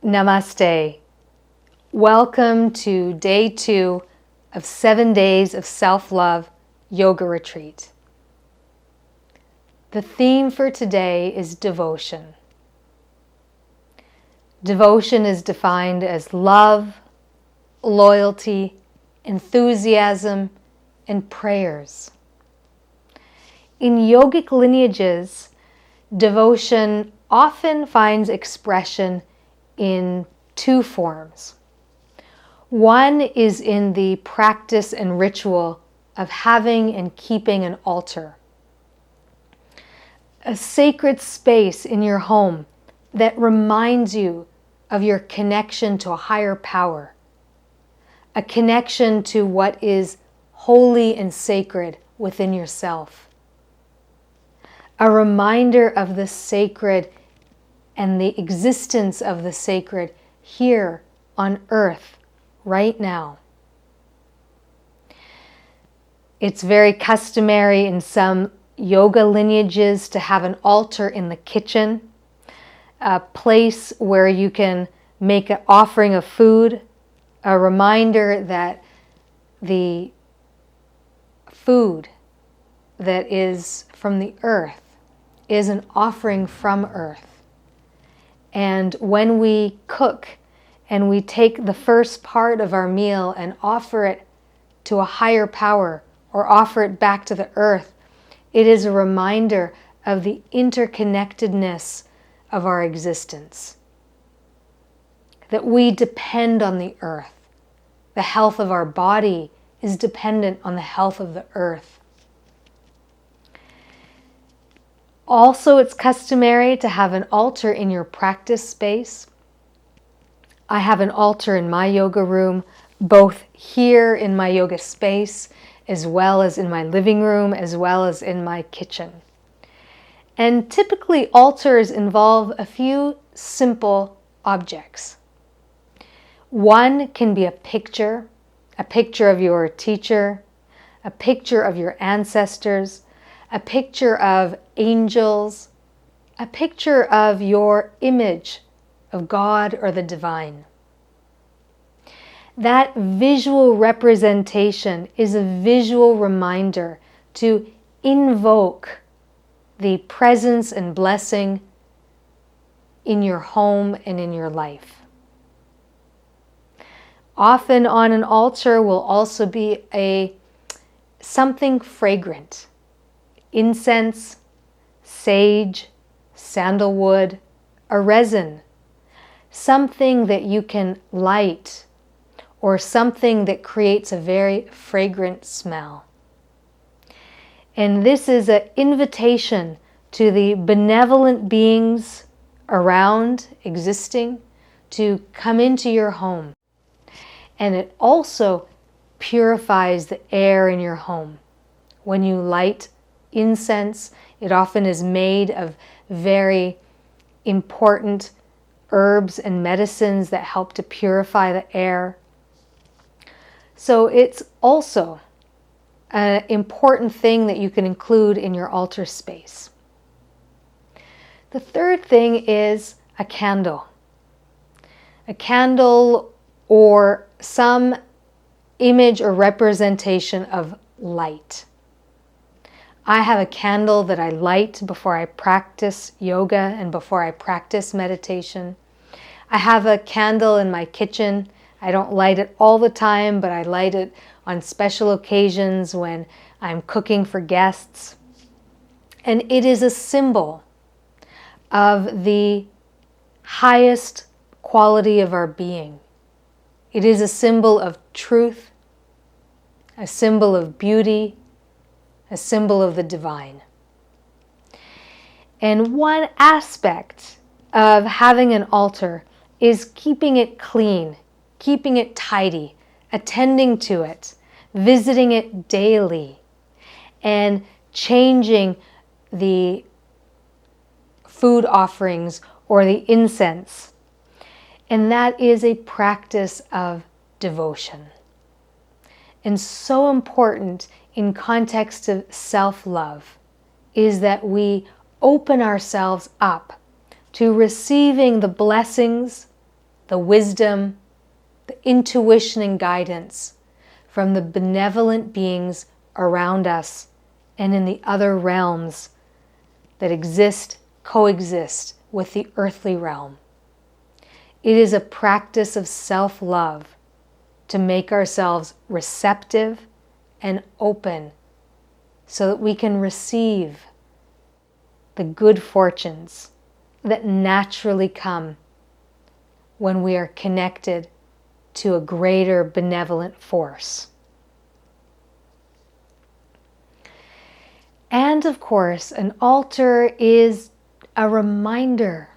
Namaste. Welcome to day 2 of 7 days of self-love yoga retreat. The theme for today is devotion. Devotion is defined as love, loyalty, enthusiasm, and prayers. In yogic lineages, devotion often finds expression in 2 forms. One is in the practice and ritual of having and keeping an altar, a sacred space in your home that reminds you of your connection to a higher power, a connection to what is holy and sacred within yourself, a reminder of the sacred and the existence of the sacred here on earth right now. It's very customary in some yoga lineages to have an altar in the kitchen, a place where you can make an offering of food, a reminder that the food that is from the earth is an offering from earth. And when we cook and we take the first part of our meal and offer it to a higher power or offer it back to the earth, it is a reminder of the interconnectedness of our existence. That we depend on the earth. The health of our body is dependent on the health of the earth. Also, it's customary to have an altar in your practice space. I have an altar in my yoga room, both here in my yoga space, as well as in my living room, as well as in my kitchen. And typically, altars involve a few simple objects. One can be a picture of your teacher, a picture of your ancestors, a picture of angels, a picture of your image of God or the divine. That visual representation is a visual reminder to invoke the presence and blessing in your home and in your life. Often on an altar will also be something fragrant. Incense, sage, sandalwood, a resin, something that you can light or something that creates a very fragrant smell. And this is an invitation to the benevolent beings around existing to come into your home. And it also purifies the air in your home. When you light incense, it often is made of very important herbs and medicines that help to purify the air. So it's also an important thing that you can include in your altar space. The third thing is a candle. A candle or some image or representation of light. I have a candle that I light before I practice yoga and before I practice meditation. I have a candle in my kitchen. I don't light it all the time, but I light it on special occasions when I'm cooking for guests. And it is a symbol of the highest quality of our being. It is a symbol of truth, a symbol of beauty, a symbol of the divine. And one aspect of having an altar is keeping it clean, keeping it tidy, attending to it, visiting it daily, and changing the food offerings or the incense. And that is a practice of devotion. And so important in context of self-love is that we open ourselves up to receiving the blessings the wisdom, the intuition and guidance from the benevolent beings around us and in the other realms that coexist with the earthly realm. It is a practice of self-love to make ourselves receptive and open so that we can receive the good fortunes that naturally come when we are connected to a greater benevolent force. And of course, an altar is a reminder.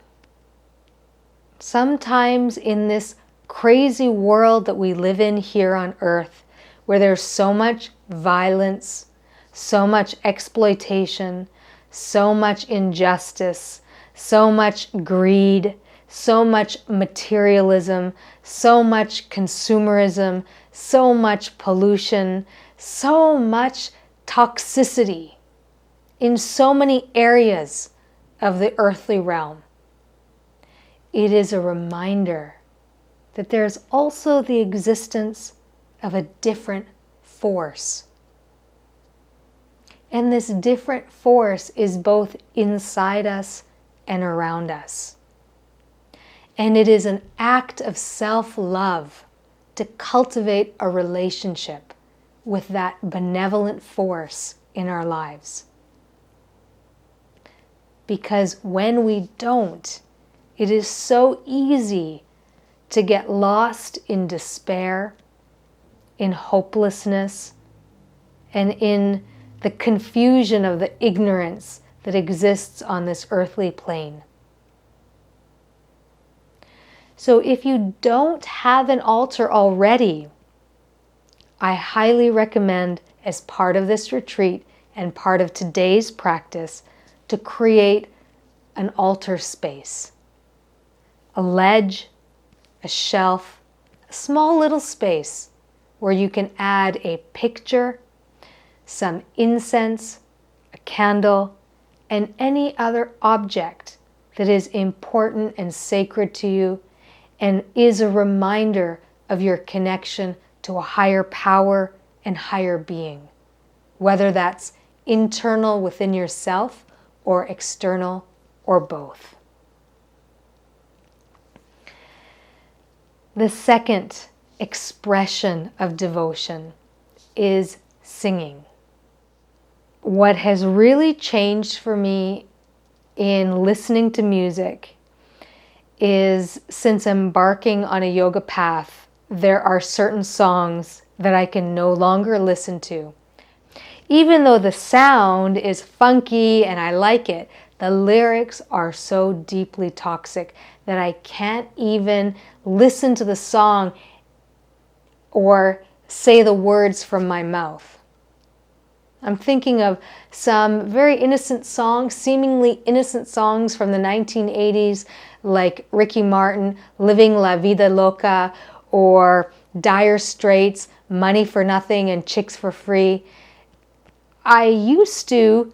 Sometimes in this crazy world that we live in here on earth, where there's so much violence, so much exploitation, so much injustice, so much greed, so much materialism, so much consumerism, so much pollution, so much toxicity in so many areas of the earthly realm. It is a reminder that there's also the existence of a different force. And this different force is both inside us and around us. And it is an act of self-love to cultivate a relationship with that benevolent force in our lives. Because when we don't, it is so easy to get lost in despair, in hopelessness, and in the confusion of the ignorance that exists on this earthly plane. So if you don't have an altar already, I highly recommend, as part of this retreat and part of today's practice, to create an altar space. A ledge, a shelf, a small little space where you can add a picture, some incense, a candle, and any other object that is important and sacred to you and is a reminder of your connection to a higher power and higher being, whether that's internal within yourself or external or both. The second expression of devotion is singing. What has really changed for me in listening to music is, since embarking on a yoga path, there are certain songs that I can no longer listen to. Even though the sound is funky and I like it, the lyrics are so deeply toxic that I can't even listen to the song or say the words from my mouth. I'm thinking of some very innocent songs, seemingly innocent songs from the 1980s, like Ricky Martin, Living La Vida Loca, or Dire Straits, Money for Nothing and Chicks for Free. I used to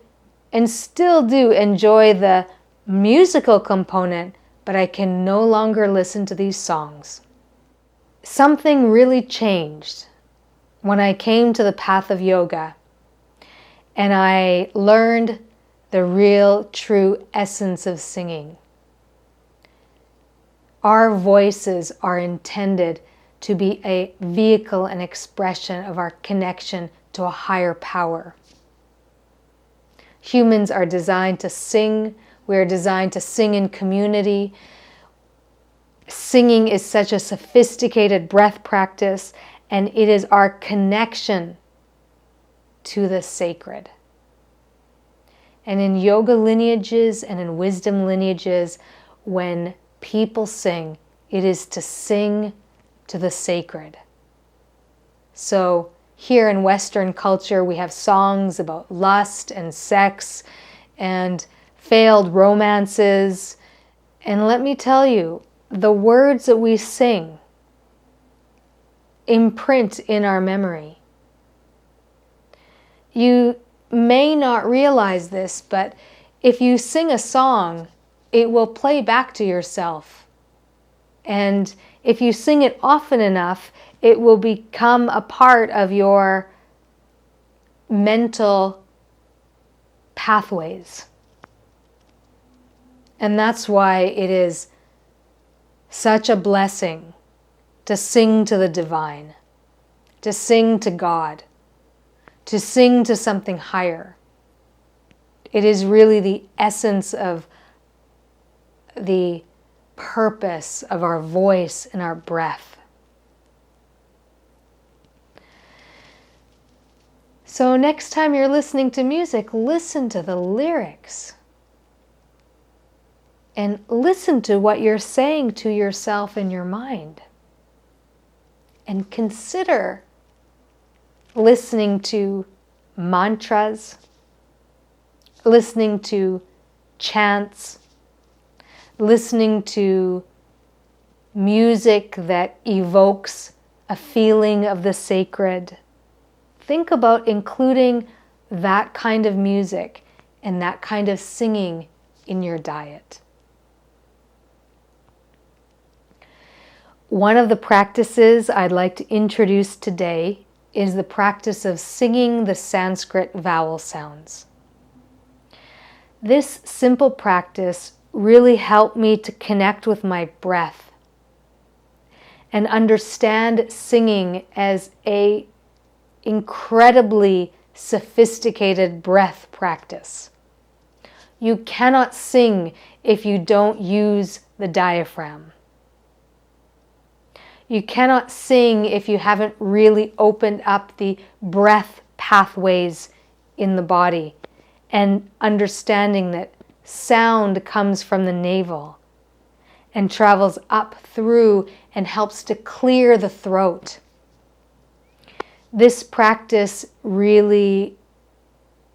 and still do enjoy the musical component, but I can no longer listen to these songs. Something really changed when I came to the path of yoga and I learned the real, true essence of singing. Our voices are intended to be a vehicle and expression of our connection to a higher power. Humans are designed to sing. We are designed to sing in community. Singing is such a sophisticated breath practice, and it is our connection to the sacred. And in yoga lineages and in wisdom lineages, when people sing, it is to sing to the sacred. So here in Western culture, we have songs about lust and sex and failed romances. And let me tell you, the words that we sing imprint in our memory. You may not realize this, but if you sing a song, it will play back to yourself And if you sing it often enough, it will become a part of your mental pathways. And that's why it is such a blessing to sing to the divine, to sing to God, to sing to something higher. It is really the essence of the purpose of our voice and our breath. So next time you're listening to music, listen to the lyrics. And listen to what you're saying to yourself in your mind. And consider listening to mantras, listening to chants, listening to music that evokes a feeling of the sacred. Think about including that kind of music and that kind of singing in your diet. One of the practices I'd like to introduce today is the practice of singing the Sanskrit vowel sounds. This simple practice really helped me to connect with my breath and understand singing as an incredibly sophisticated breath practice. You cannot sing if you don't use the diaphragm. You cannot sing if you haven't really opened up the breath pathways in the body and understanding that sound comes from the navel and travels up through and helps to clear the throat. This practice really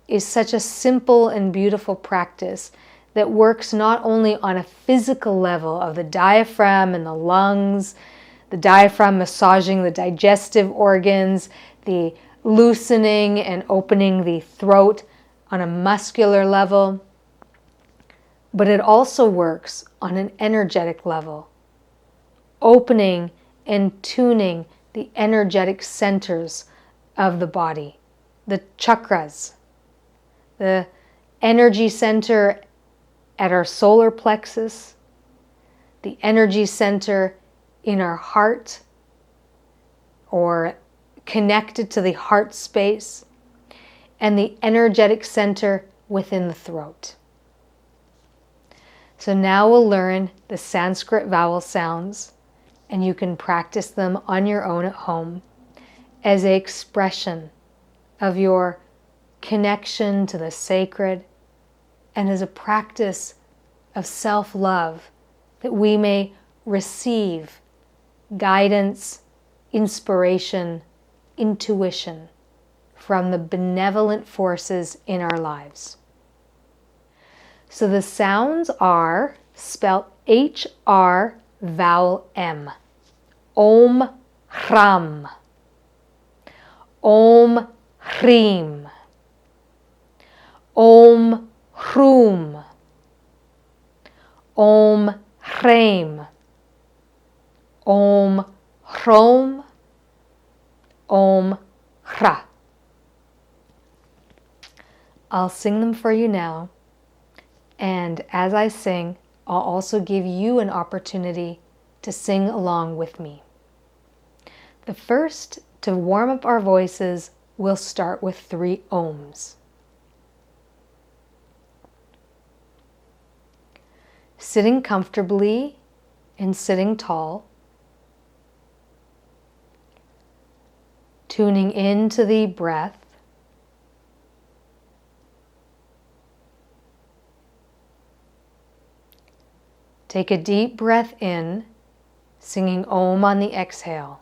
is such a simple and beautiful practice that works not only on a physical level of the diaphragm and the lungs, the diaphragm massaging the digestive organs, the loosening and opening the throat on a muscular level, but it also works on an energetic level, opening and tuning the energetic centers of the body, the chakras, the energy center at our solar plexus, the energy center in our heart or connected to the heart space, and the energetic center within the throat. So now we'll learn the Sanskrit vowel sounds, and you can practice them on your own at home as an expression of your connection to the sacred and as a practice of self-love that we may receive guidance, inspiration, intuition from the benevolent forces in our lives. So the sounds are spelt H-R vowel M. Om Hram. Om Hrim. Om Hrum. Om Hreim. Om Hrom. Om Hra. I'll sing them for you now, and as I sing, I'll also give you an opportunity to sing along with me. The first, to warm up our voices, we'll start with 3 ohms. Sitting comfortably and sitting tall, tuning into the breath, take a deep breath in, singing Om on the exhale.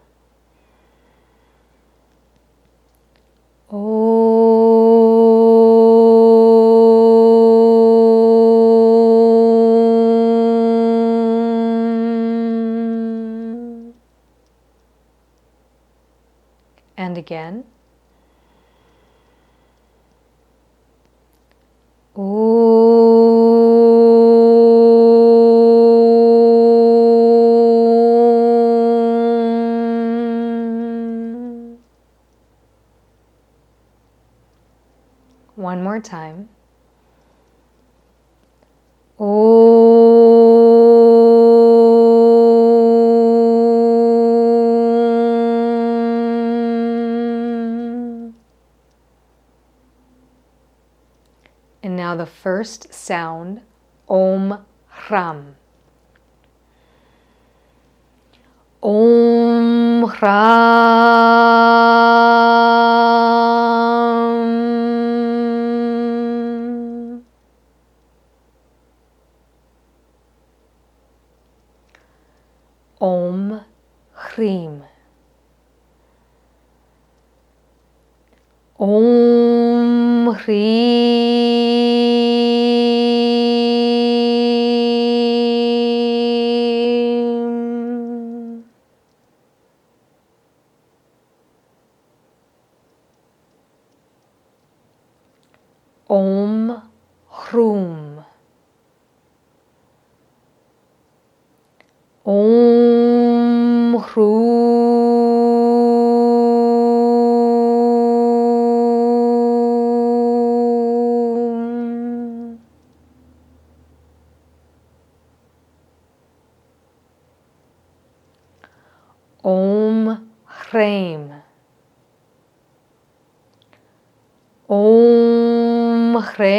Om. And again. Om. One more time. And now the first sound, Om Hram. Om Hram. Om Hrim. Om Hrim. Om Hrum. Om Hrum. Om Hrem. Om Hrem.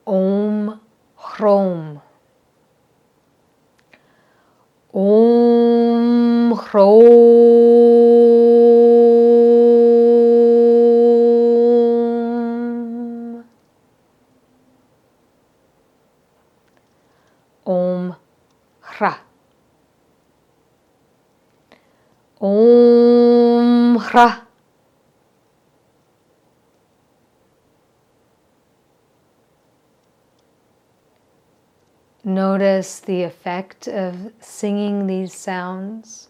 Om Hrom. Om Hrom. Om Hra. Om Hra. Notice the effect of singing these sounds.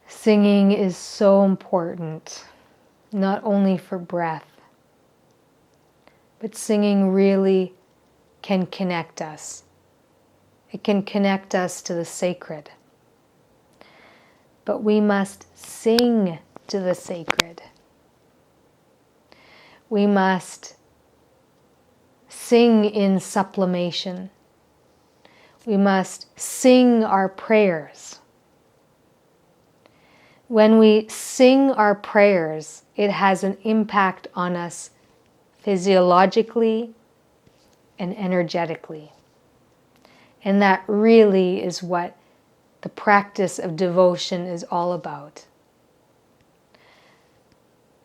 Singing is so important, not only for breath, but singing really can connect us. It can connect us to the sacred. But we must sing to the sacred. We must sing in supplementation. We must sing our prayers. When we sing our prayers, it has an impact on us physiologically and energetically. And that really is what the practice of devotion is all about.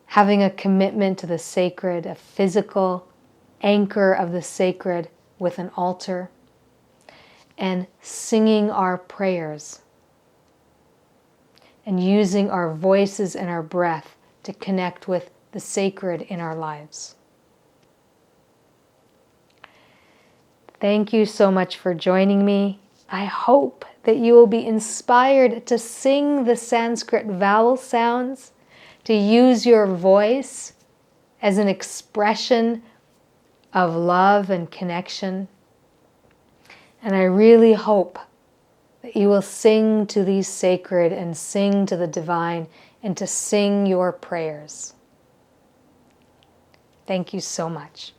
Having a commitment to the sacred, a physical anchor of the sacred with an altar, and singing our prayers, and using our voices and our breath to connect with the sacred in our lives. Thank you so much for joining me. I hope that you will be inspired to sing the Sanskrit vowel sounds, to use your voice as an expression of love and connection. And I really hope that you will sing to these sacred and sing to the divine and to sing your prayers. Thank you so much.